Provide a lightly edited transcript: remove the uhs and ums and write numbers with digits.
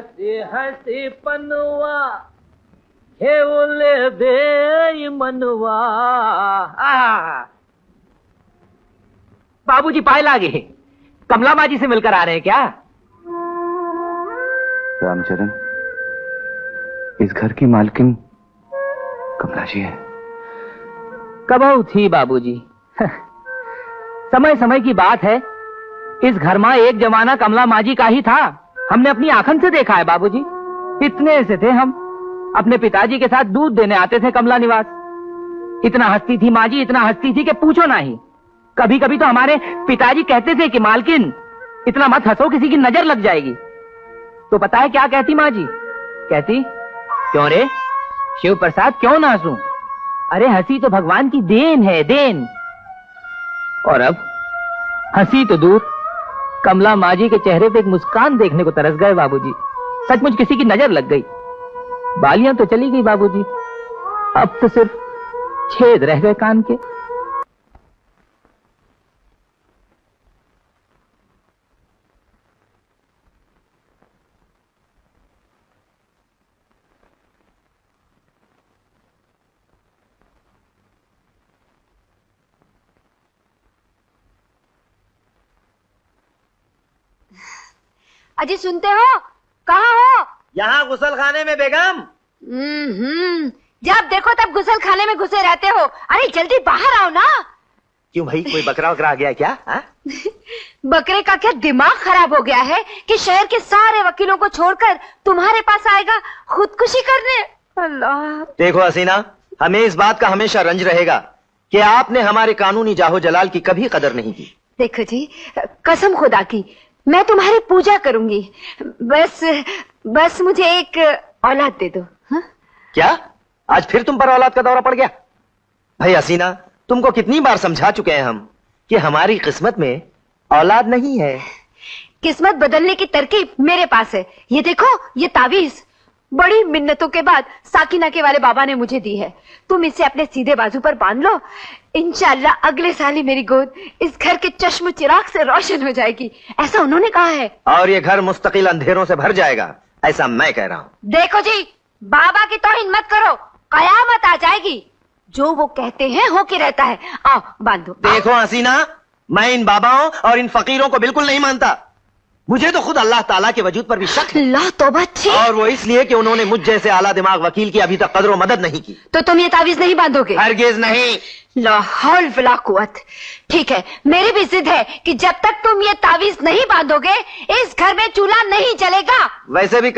हसी पनुआ हे दे मनवा। बाबूजी पाए लागे, कमला माँ जी से मिलकर आ रहे हैं क्या? रामचरण, इस घर की मालकिन कमला जी है। कबहू थी बाबूजी। समय समय की बात है। इस घर में एक जमाना कमला माँ जी का ही था। हमने अपनी आंखन से देखा है बाबूजी। इतने से थे हम, अपने पिताजी के साथ दूध देने आते थे कमला निवास। इतना हंसती थी माँ जी, इतना हंसती थी कि पूछो ना ही। कभी कभी तो हमारे पिताजी कहते थे कि मालकिन इतना मत हंसो, किसी की नजर लग जाएगी। तो पता है क्या कहती माँ जी? कहती, क्यों रे शिव प्रसाद, क्यों ना हंसूं? अरे हंसी तो भगवान की देन है, देन। और अब हंसी तो दूर, कमला माँ जी के चेहरे पे एक मुस्कान देखने को तरस गए बाबूजी। सचमुच किसी की नजर लग गई। बालियां तो चली गई बाबूजी, अब तो सिर्फ छेद रह गए कान के। अजी सुनते हो? कहाँ हो? यहाँ गुसल खाने में बेगम। जब देखो तब गुसल खाने में घुसे रहते हो। अरे जल्दी बाहर आओ ना। क्यों भाई, कोई बकरा वकरा आ गया क्या? बकरे का क्या दिमाग खराब हो गया है कि शहर के सारे वकीलों को छोड़कर तुम्हारे पास आएगा खुदकुशी करने? अल्लाह। देखो हसीना, हमें इस बात का हमेशा रंज रहेगा कि आपने हमारे कानूनी जाहो जलाल की कभी कदर नहीं की। देखो जी, कसम खुदा की मैं तुम्हारी पूजा करूंगी। बस मुझे एक औलाद दे दो। हा? क्या आज फिर तुम पर औलाद का दौरा पड़ गया? भाई हसीना, तुमको कितनी बार समझा चुके हैं हम कि हमारी किस्मत में औलाद नहीं है। किस्मत बदलने की तरकीब मेरे पास है। ये देखो, ये तावीज बड़ी मिन्नतों के बाद साकिना के वाले बाबा ने मुझे दी है। तुम इसे अपने सीधे बाजू पर बांध लो। इंशाल्लाह अगले साल ही मेरी गोद इस घर के चश्म चिराग से रोशन हो जाएगी, ऐसा उन्होंने कहा है। और ये घर मुस्तकिल अंधेरों से भर जाएगा, ऐसा मैं कह रहा हूँ। देखो जी, बाबा की तौहीन मत करो, कयामत आ जाएगी। जो वो कहते हैं हो के रहता है। आओ बांधो। देखो हसीना, मैं इन बाबाओं और इन फकीरों को बिल्कुल नहीं मानता। मुझे तो खुद अल्लाह ताला के वजूद पर भी शक है। अल्लाह तौबा थी। और वो इसलिए कि उन्होंने मुझ जैसे आला दिमाग वकील की अभी तक कदर व मदद नहीं की। तो तुम ये तावीज नहीं बांधोगे? हरगिज नहीं। ला हौल वला कुव्वत। ठीक है, मेरी भी जिद है कि जब तक तुम ये तावीज नहीं बांधोगे इस घर में चूल्हा नहीं जलेगा। वैसे भी